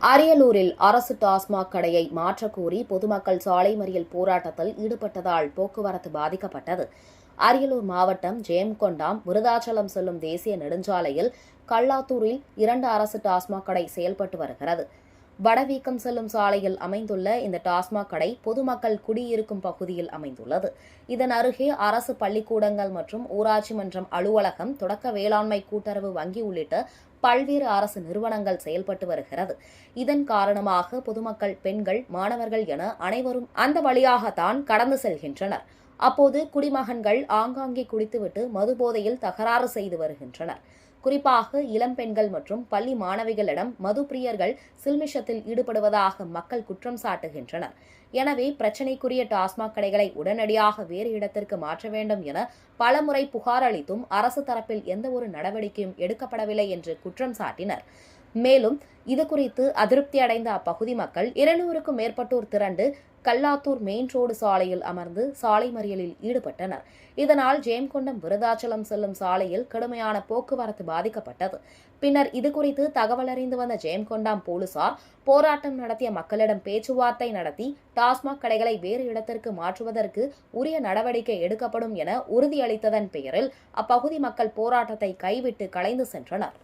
அரியலூரில் அரசு டாஸ்மாக் கடையை மாற்றக்கோரி பொதுமக்கள் சாலை மறியல் போராட்டத்தில் ஈடுபட்டதால் போக்குவரத்து பாதிக்கப்பட்டது. அரியலூர் மாவட்டம் ஜெயங்கொண்டாம் விருதாச்சலம் செல்லும் தேசிய நெடுஞ்சாலையில் கல்லாத்தூரில் 2 அரசு டாஸ்மாக் கடை செயல்பட்டு வருகிறது. வடவீக்கம் செல்லும் சாலையில் அமைந்துள்ள இந்த டாஸ்மாக் கடை பொதுமக்கள் குடியிருக்கும் பகுதியில் அமைந்துள்ளது. இதன் அருகே அரசு பள்ளிக்கூடங்கள் மற்றும் ஊராட்சி மன்றம் அலுவலகம், தொடக்க வேளாண்மை கூட்டுறவு வங்கி உள்ளிட்ட பல்வேறு அரசு நிறுவனங்கள் செயல்பட்டு வருகிறது. இதன் காரணமாக பொதுமக்கள், பெண்கள், மாணவர்கள் என அனைவரும் அந்த வழியாகத்தான் கடந்து செல்கின்றனர். அப்போது குடிமகன்கள் ஆங்காங்கே குடித்துவிட்டு மதுபோதையில் தகராறு செய்து வருகின்றனர். குறிப்பாக இளம்பெண்கள் மற்றும் பள்ளி மாணவிகளிடம் மது பிரியர்கள் சில்மிஷத்தில் ஈடுபடுவதாக மக்கள் குற்றம் சாட்டுகின்றனர். எனவே பிரச்சினைக்குரிய டாஸ்மாக் கடைகளை உடனடியாக வேறு இடத்திற்கு மாற்ற வேண்டும் என பலமுறை புகார் அளித்தும் அரசு தரப்பில் எந்தவொரு நடவடிக்கையும் எடுக்கப்படவில்லை என்று குற்றம் சாட்டினர். மேலும் இதுகுறித்து அதிருப்தி அடைந்த அப்பகுதி மக்கள் 200க்கும் மேற்பட்டோர் திரண்டு கல்லாத்தூர் மெயின் ரோடு சாலையில் அமர்ந்து சாலை மறியலில் ஈடுபட்டனர். இதனால் ஜெயங்கொண்டம் விருதாச்சலம் செல்லும் சாலையில் கடுமையான போக்குவரத்து பாதிக்கப்பட்டது. பின்னர் இதுகுறித்து தகவல் அறிந்து வந்த ஜெயங்கொண்டாம் போலீசார் போராட்டம் நடத்திய மக்களிடம் பேச்சுவார்த்தை நடத்தி டாஸ்மாக் கடைகளை வேறு இடத்திற்கு மாற்றுவதற்கு உரிய நடவடிக்கை எடுக்கப்படும் என உறுதியளித்ததன் பெயரில் அப்பகுதி மக்கள் போராட்டத்தை கைவிட்டு கலைந்து சென்றனர்.